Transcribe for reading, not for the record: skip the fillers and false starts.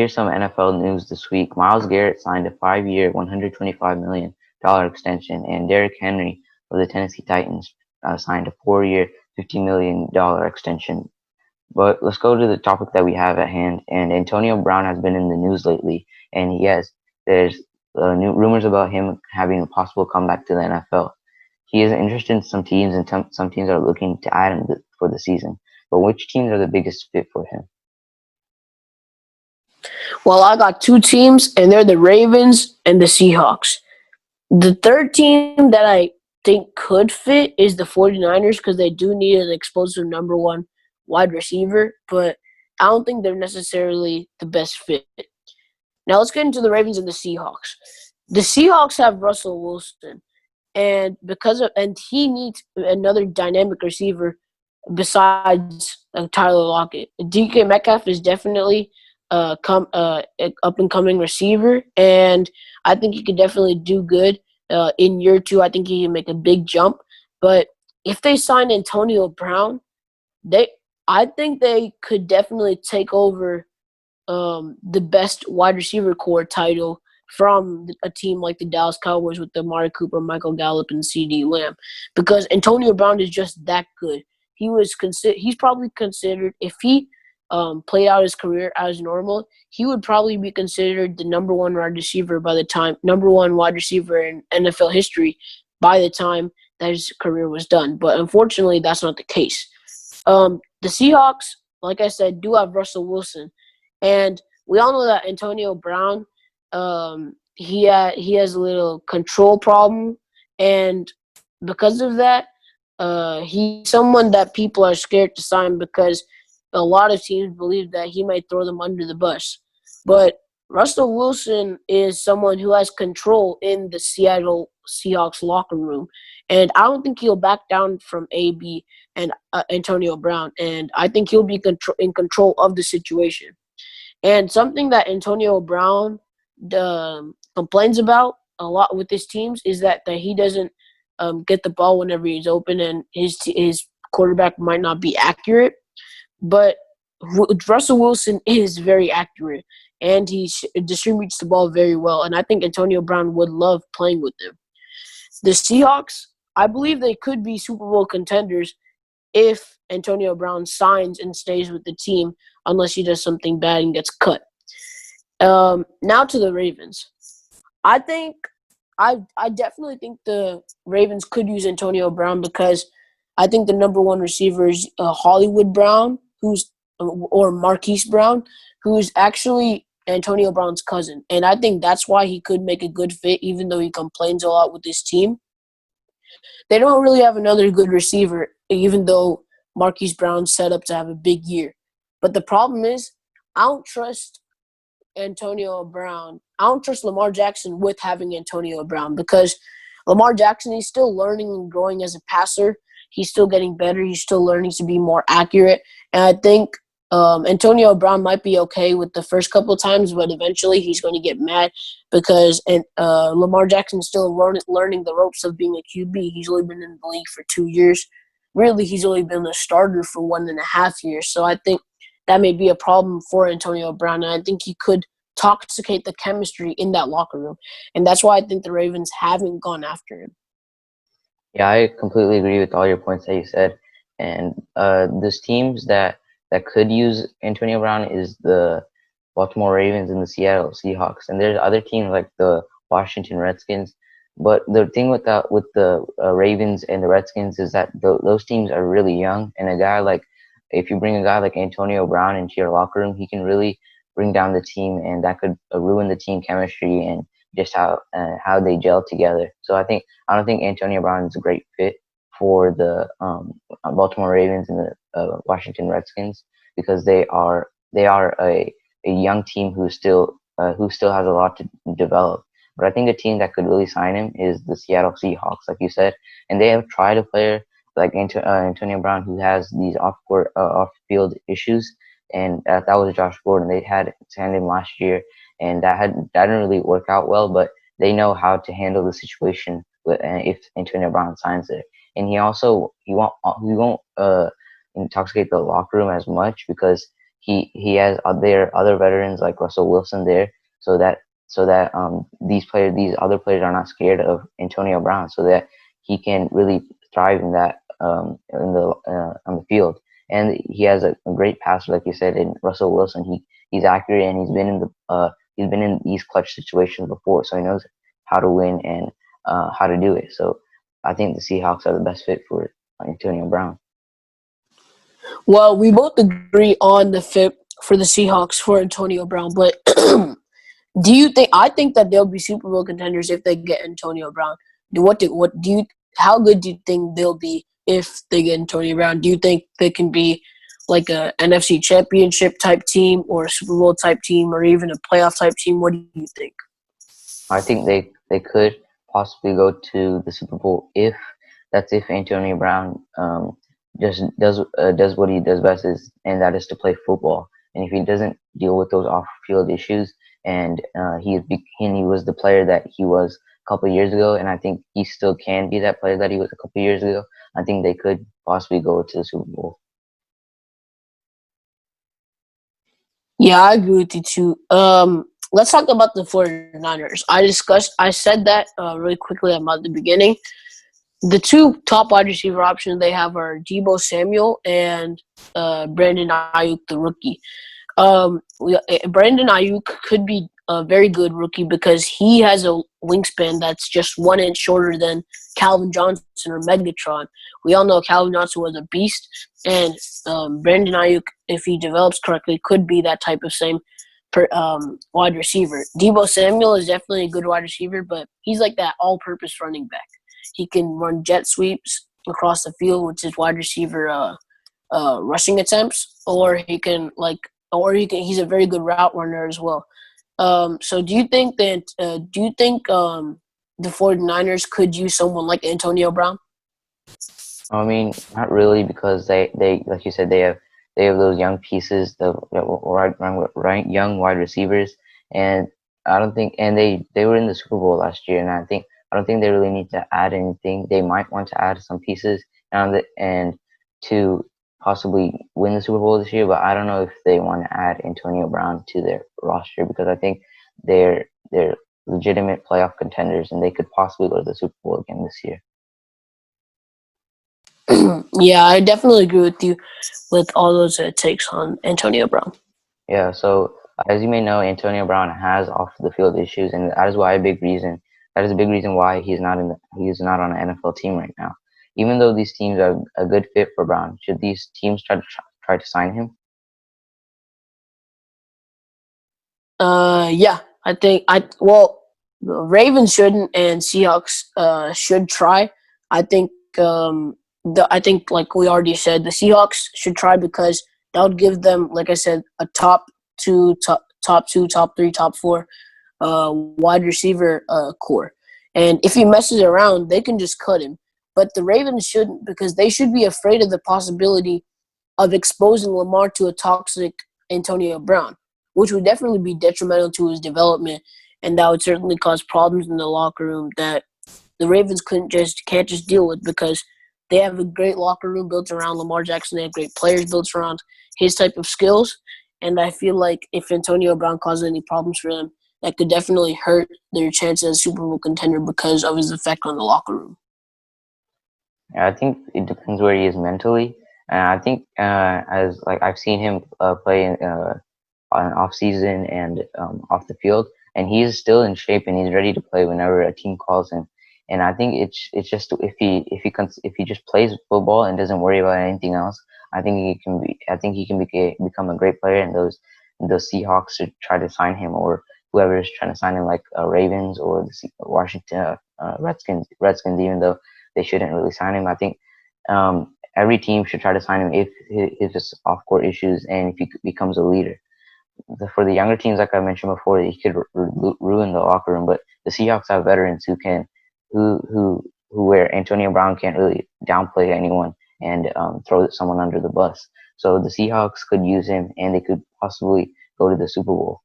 Here's some NFL news this week. Myles Garrett signed a 5-year, $125 million extension, and Derrick Henry of the Tennessee Titans signed a 4-year, $50 million extension. But let's go to the topic that we have at hand. And Antonio Brown has been in the news lately, and there's new rumors about him having a possible comeback to the NFL. He is interested in some teams, and some teams are looking to add him for the season. But which teams are the biggest fit for him? Well, I got two teams, and they're the Ravens and the Seahawks. The third team that I think could fit is the 49ers because they do need an explosive number one wide receiver, but I don't think they're necessarily the best fit. Now let's get into the Ravens and the Seahawks. The Seahawks have Russell Wilson, and he needs another dynamic receiver besides Tyler Lockett. DK Metcalf is definitely up and coming receiver, and I think he could definitely do good in year two. I think he can make a big jump. But if they sign Antonio Brown, they I think they could definitely take over the best wide receiver core title from a team like the Dallas Cowboys with the Amari Cooper, Michael Gallup, and CeeDee Lamb, because Antonio Brown is just that good. He's probably considered, if he played out his career as normal, he would probably be considered the number one wide receiver in NFL history by the time that his career was done. But unfortunately, that's not the case. The Seahawks, like I said, do have Russell Wilson, and we all know that Antonio Brown, he has a little control problem, and because of that, he's someone that people are scared to sign because a lot of teams believe that he might throw them under the bus. But Russell Wilson is someone who has control in the Seattle Seahawks locker room, and I don't think he'll back down from AB and Antonio Brown, and I think he'll be in control of the situation. And something that Antonio Brown complains about a lot with his teams is that he doesn't get the ball whenever he's open, and his quarterback might not be accurate. But Russell Wilson is very accurate, and he distributes the ball very well. And I think Antonio Brown would love playing with him. The Seahawks, I believe they could be Super Bowl contenders if Antonio Brown signs and stays with the team, unless he does something bad and gets cut. Now to the Ravens. I think I definitely think the Ravens could use Antonio Brown because I think the number one receiver is Hollywood Brown, or Marquise Brown, who's actually Antonio Brown's cousin, and I think that's why he could make a good fit, even though he complains a lot with his team. They don't really have another good receiver, even though Marquise Brown's set up to have a big year. But the problem is, I don't trust Antonio Brown. I don't trust Lamar Jackson with having Antonio Brown because Lamar Jackson, he's still learning and growing as a passer. He's still getting better. He's still learning to be more accurate. And I think Antonio Brown might be okay with the first couple of times, but eventually he's going to get mad because Lamar Jackson's still learning the ropes of being a QB. He's only been in the league for 2 years. Really, he's only been a starter for 1.5 years. So I think that may be a problem for Antonio Brown, and I think he could toxicate the chemistry in that locker room. And that's why I think the Ravens haven't gone after him. Yeah, I completely agree with all your points that you said. And those teams that could use Antonio Brown is the Baltimore Ravens and the Seattle Seahawks. And there's other teams like the Washington Redskins. But the thing with the Ravens and the Redskins is that those teams are really young, and if you bring a guy like Antonio Brown into your locker room, he can really bring down the team, and that could ruin the team chemistry and just how they gel together. So I don't think Antonio Brown is a great fit for the Baltimore Ravens and the Washington Redskins because they are a young team who still has a lot to develop. But I think a team that could really sign him is the Seattle Seahawks, like you said, and they have tried a player like Antonio Brown who has these off-field issues, and that was Josh Gordon. They had signed him last year, and that didn't really work out well. But they know how to handle the situation if Antonio Brown signs there, and he won't intoxicate the locker room as much because he has other veterans like Russell Wilson there, so that these other players are not scared of Antonio Brown, so that he can really thrive in that in the on the field. And he has a great passer, like you said, in Russell Wilson. He's accurate, and he's been in these clutch situations before, so he knows how to win and how to do it. So I think the Seahawks are the best fit for Antonio Brown. Well, we both agree on the fit for the Seahawks for Antonio Brown, but do you think? I think that they'll be Super Bowl contenders if they get Antonio Brown. What do you? How good do you think they'll be if they get Antonio Brown? Do you think they can be like a NFC Championship type team, or a Super Bowl type team, or even a playoff type team? What do you think? I think they could possibly go to the Super Bowl if Antonio Brown just does what he does best is and that is to play football. And if he doesn't deal with those off field issues, and he was the player that he was a couple of years ago, and I think he still can be that player that he was a couple of years ago. I think they could possibly go to the Super Bowl. Yeah, I agree with you too. Let's talk about the 49ers. I said that really quickly about the beginning. The two top wide receiver options they have are Deebo Samuel and Brandon Ayuk, the rookie. Brandon Ayuk could be a very good rookie because he has a wingspan that's just 1 inch shorter than Calvin Johnson or Megatron. We all know Calvin Johnson was a beast, and Brandon Ayuk, if he develops correctly, could be that type of same wide receiver. Deebo Samuel is definitely a good wide receiver, but he's like that all-purpose running back. He can run jet sweeps across the field, which is wide receiver rushing attempts, or he's a very good route runner as well. So do you think the 49ers could use someone like Antonio Brown? I mean, not really, because they like you said, they have those young pieces, young wide receivers, and I don't think, and they were in the Super Bowl last year, and I don't think they really need to add anything. They might want to add some pieces and to possibly win the Super Bowl this year, but I don't know if they want to add Antonio Brown to their roster, because I think they're legitimate playoff contenders, and they could possibly go to the Super Bowl again this year. Yeah, I definitely agree with you with all those takes on Antonio Brown. Yeah, so as you may know, Antonio Brown has off the field issues, and that is a big reason why he's not on an NFL team right now. Even though these teams are a good fit for Brown, should these teams try to sign him? Yeah, the Ravens shouldn't, and Seahawks should try. I think I think like we already said, the Seahawks should try because that would give them, like I said, a top two, top three, top four wide receiver core. And if he messes around, they can just cut him. But the Ravens shouldn't, because they should be afraid of the possibility of exposing Lamar to a toxic Antonio Brown, which would definitely be detrimental to his development, and that would certainly cause problems in the locker room that the Ravens can't just deal with, because they have a great locker room built around Lamar Jackson. They have great players built around his type of skills, and I feel like if Antonio Brown causes any problems for them, that could definitely hurt their chances as a Super Bowl contender because of his effect on the locker room. Yeah, I think it depends where he is mentally, and I think as like I've seen him play on off season and off the field, and he's still in shape and he's ready to play whenever a team calls him. And I think it's just if he just plays football and doesn't worry about anything else, I think he can become a great player, and those Seahawks should try to sign him, or whoever is trying to sign him, like Ravens or the Washington Redskins, even though they shouldn't really sign him. I think every team should try to sign him if his off court issues and if he becomes a leader. For the younger teams, like I mentioned before, he could ruin the locker room. But the Seahawks have veterans who where Antonio Brown can't really downplay anyone and throw someone under the bus. So the Seahawks could use him, and they could possibly go to the Super Bowl.